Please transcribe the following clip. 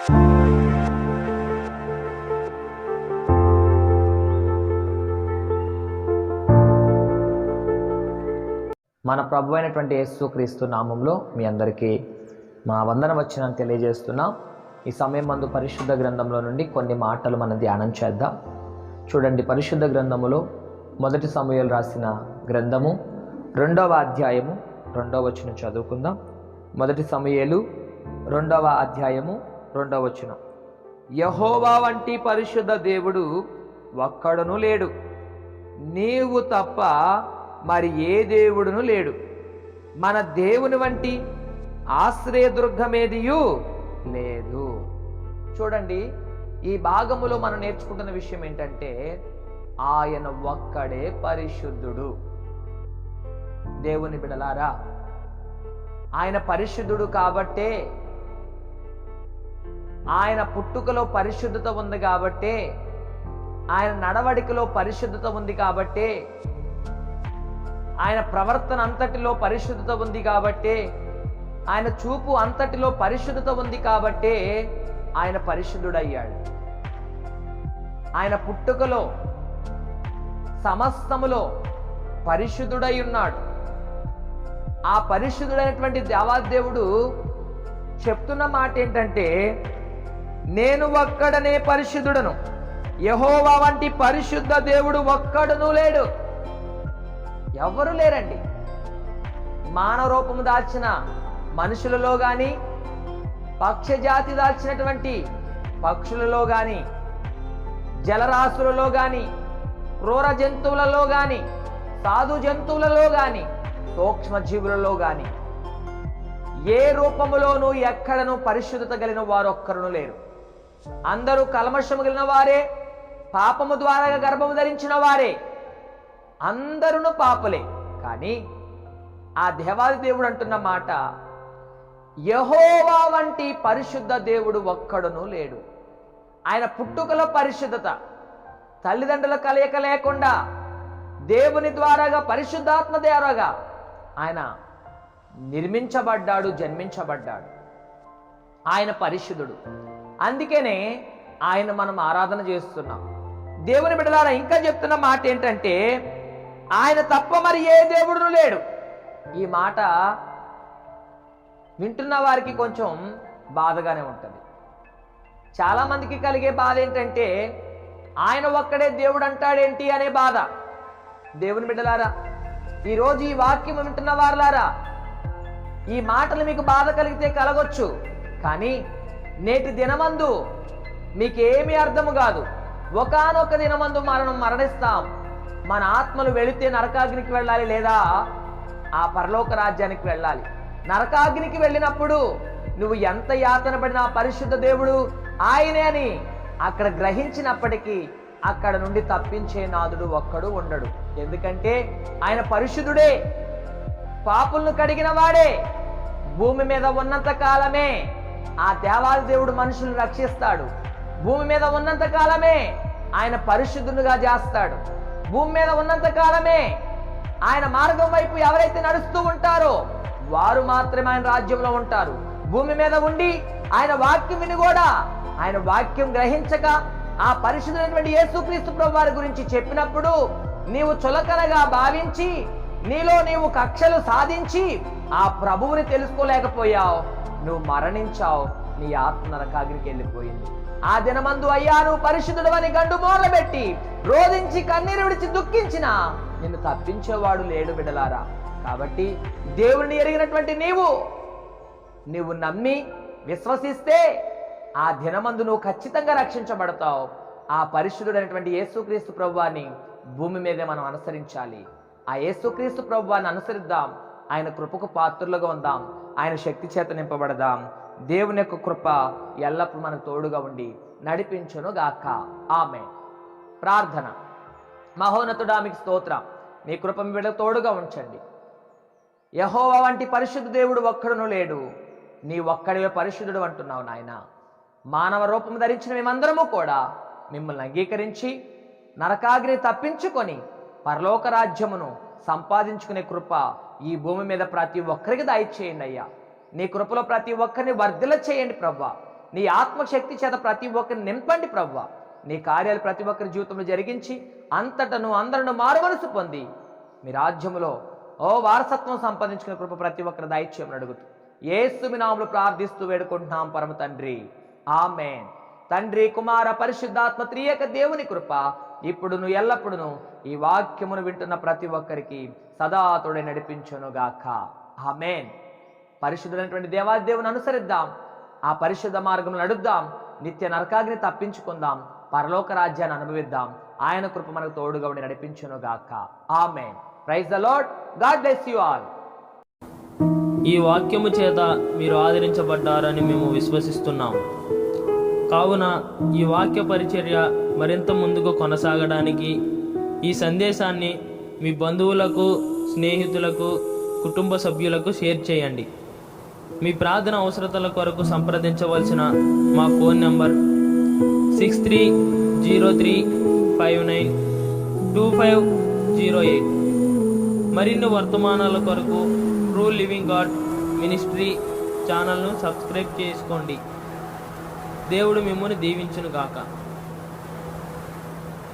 మన ప్రభు అయినటువంటి యేసుక్రీస్తు నామంలో మీ అందరికీ మా వందన వచనాన్ని తెలియజేస్తున్నాం. ఈ సమయం మందు పరిశుద్ధ గ్రంథంలో నుండి కొన్ని మాటలు మనం ధ్యానం చేద్దాం. చూడండి, పరిశుద్ధ గ్రంథములో మొదటి సమూయేలు రాసిన గ్రంథము 2వ అధ్యాయము 2వ వచనం చదువుకుందాం. మొదటి సమూయేలు 2వ అధ్యాయము 2వ వచనం. యెహోవా వంటి పరిశుద్ధ దేవుడు ఒక్కడును లేడు, నీవు తప్ప మరి ఏ దేవుడును లేడు. మన దేవుని వంటి ఆశ్రయదుర్గమేదియు లేదు. చూడండి, ఈ భాగములో మనం నేర్చుకుంటున్న విషయం ఏంటంటే ఆయన ఒక్కడే పరిశుద్ధుడు. దేవుని బిడలారా, ఆయన పరిశుద్ధుడు కాబట్టే, ఆయన పుట్టుకలో పరిశుద్ధత ఉంది కాబట్టే, ఆయన నడవడికలో పరిశుద్ధత ఉంది కాబట్టే, ఆయన ప్రవర్తన అంతటిలో పరిశుద్ధత ఉంది కాబట్టే, ఆయన చూపు అంతటిలో పరిశుద్ధత ఉంది కాబట్టే ఆయన పరిశుద్ధుడయ్యాడు. ఆయన పుట్టుకలో సమస్తములో పరిశుద్ధుడై ఉన్నాడు. ఆ పరిశుద్ధుడైనటువంటి దేవాదేవుడు చెప్తున్న మాట ఏంటంటే, నేను ఒక్కడనే పరిశుద్ధుడను, యెహోవా వంటి పరిశుద్ధ దేవుడు ఒక్కడును లేడు. ఎవరు లేరండి. మానవ రూపము దాల్చిన మనుషులలో కానీ, పక్షజాతి దాల్చినటువంటి పక్షులలో కానీ, జలరాశులలో కానీ, క్రూర జంతువులలో కానీ, సాధు జంతువులలో కానీ, సూక్ష్మజీవులలో కానీ ఏ రూపములోనూ ఎక్కడనూ పరిశుద్ధత కలిగిన వారు ఒక్కరును లేరు. అందరూ కల్మషము కలిగిన వారే, పాపము ద్వారా గర్భము ధరించిన వారే, అందరూ పాపులే. కానీ ఆ దేవాది దేవుడు అంటున్న మాట, యెహోవా వంటి పరిశుద్ధ దేవుడు ఒక్కడును లేడు. ఆయన పుట్టుకలో పరిశుద్ధత, తల్లిదండ్రుల కలయిక లేకుండా దేవుని ద్వారాగా పరిశుద్ధాత్మ ద్వారాగా ఆయన నిర్మించబడ్డాడు, జన్మించబడ్డాడు. ఆయన పరిశుద్ధుడు. అందుకనే ఆయన మనం ఆరాధన చేస్తున్నాం. దేవుని బిడ్డలారా, ఇంకా చెప్తున్న మాట ఏంటంటే ఆయన తప్ప మరి ఏ దేవుడును లేడు. ఈ మాట వింటున్న వారికి కొంచెం బాధగానే ఉంటుంది. చాలా మందికి కలిగే బాధ ఏంటంటే ఆయన ఒక్కడే దేవుడు అంటాడేంటి అనే బాధ. దేవుని బిడ్డలారా, ఈరోజు ఈ వాక్యం వింటున్న వారులారా, ఈ మాటలు మీకు బాధ కలిగితే కలగొచ్చు, కానీ నేటి దినమందు మీకేమీ అర్థము కాదు. ఒకానొక దినమందు మనం మరణిస్తాం. మన ఆత్మలు వెళితే నరకాగ్నికి వెళ్ళాలి, లేదా ఆ పరలోక రాజ్యానికి వెళ్ళాలి. నరకాగ్నికి వెళ్ళినప్పుడు నువ్వు ఎంత యాతన పడినా పరిశుద్ధ దేవుడు ఆయనే అని అక్కడ గ్రహించినప్పటికీ అక్కడ నుండి తప్పించే నాదుడు ఒక్కడు ఉండడు. ఎందుకంటే ఆయన పరిశుద్ధుడే, పాపులను కడిగిన వాడే. భూమి మీద ఉన్నంత కాలమే ఆ దేవాది దేవుడు మనుషులను రక్షిస్తాడు. భూమి మీద ఉన్నంత కాలమే ఆయన పరిశుద్ధునిగా చేస్తాడు. భూమి మీద ఉన్నంత కాలమే ఆయన మార్గం వైపు ఎవరైతే నడుస్తూ ఉంటారో వారు మాత్రమే ఆయన రాజ్యంలో ఉంటారు. భూమి మీద ఉండి ఆయన వాక్యం విని కూడా ఆయన వాక్యం గ్రహించక ఆ పరిశుద్ధులైనటువంటి యేసుక్రీస్తు ప్రభు వారి గురించి చెప్పినప్పుడు నీవు చులకనగా భావించి నీలో నీవు కక్షలు సాధించి ఆ ప్రభువుని తెలుసుకోలేకపోయావు. నువ్వు మరణించావు, నీ ఆత్మ నరకాగ్నికి వెళ్ళిపోయింది. ఆ దినమందు అయ్యా నువ్వు పరిశుద్ధుడు అని గండు మోర్ల పెట్టి రోధించి కన్నీరు విడిచి దుఃఖించినా నిన్ను తప్పించేవాడు లేడు బిడ్డలారా. కాబట్టి దేవుణ్ణి ఎరిగినటువంటి నీవు నమ్మి విశ్వసిస్తే ఆ దినమందు నువ్వు ఖచ్చితంగా రక్షించబడతావు. ఆ పరిశుద్ధుడైనటువంటి యేసుక్రీస్తు ప్రభువాన్ని భూమి మీదే మనం అనుసరించాలి. ఆ యేసుక్రీస్తు ప్రభువాన్ని అనుసరిద్దాం. ఆయన కృపకు పాత్రులుగా ఉందాం. ఆయన శక్తి చేత నింపబడదాం. దేవుని యొక్క కృప ఎల్లప్పుడూ మనకు తోడుగా ఉండి నడిపించును గాక. ఆమేన్. ప్రార్థన. మహోన్నతుడా, మీకు స్తోత్రం. మీ కృప మీ బిడ్డలకు తోడుగా ఉంచండి. యెహోవా వంటి పరిశుద్ధ దేవుడు ఒక్కడును లేడు, నీ ఒక్కడే పరిశుద్ధుడు అంటున్నావు నాయన. మానవ రూపం ధరించిన మేమందరము కూడా మిమ్మల్ని అంగీకరించి నరకాగ్ని తప్పించుకొని పరలోక రాజ్యమును సంపాదించుకునే కృప ఈ భూమి మీద ప్రతి ఒక్కరికి దయచేయండి అయ్యా. నీ కృపలో ప్రతి ఒక్కరిని వర్ధిల్ల చేయండి ప్రభువా. నీ ఆత్మశక్తి చేత ప్రతి ఒక్కరిని నింపండి ప్రభువా. నీ కార్యాలు ప్రతి ఒక్కరి జీవితంలో జరిగించి అంతటను అందరూ మారుమనసు పొంది మీ రాజ్యములో వారసత్వం సంపాదించుకునే కృప ప్రతి ఒక్కరి దయచేయమని అడుగుతూ యేసు నామములో ప్రార్థిస్తూ వేడుకుంటున్నాం పరమ తండ్రి, ఆమేన్. తండ్రి, కుమార, పరిశుద్ధాత్మ త్రియేక దేవుని కృప ఇప్పుడును ఎల్లప్పుడును ఈ వాక్యమును వింటున్న ప్రతి ఒక్కరికి సదా తోడే నడిపించునుగాక, ఆమేన్. పరిశుద్ధులైనటువంటి దేవాదేవుని అనుసరిద్దాం, ఆ పరిశుద్ధ మార్గం నడుద్దాం, నిత్య నరకాగ్ని తప్పించుకుందాం, పరలోక రాజ్యాన్ని అనుభవిద్దాం. ఆయన కృప మనకు తోడుగా ఉండి నడిపించునుగాక, amen. Praise the Lord. God bless you all. ఈ వాక్యము చేత మీరు ఆదరించబడ్డారని మేము విశ్వసిస్తున్నాం. కావున ఈ వాక్య పరిచర్య మరింత ముందుకు కొనసాగడానికి ఈ సందేశాన్ని మీ బంధువులకు, స్నేహితులకు, కుటుంబ సభ్యులకు షేర్ చేయండి. మీ ప్రార్థన అవసరతల కొరకు సంప్రదించవలసిన మా ఫోన్ నంబర్ 6303592508. మరిన్ని వర్తమానాల కొరకు ట్రూ లివింగ్ గాడ్ మినిస్ట్రీ ఛానల్ను సబ్స్క్రైబ్ చేసుకోండి. దేవుడు మిమ్మల్ని దీవించును గాక.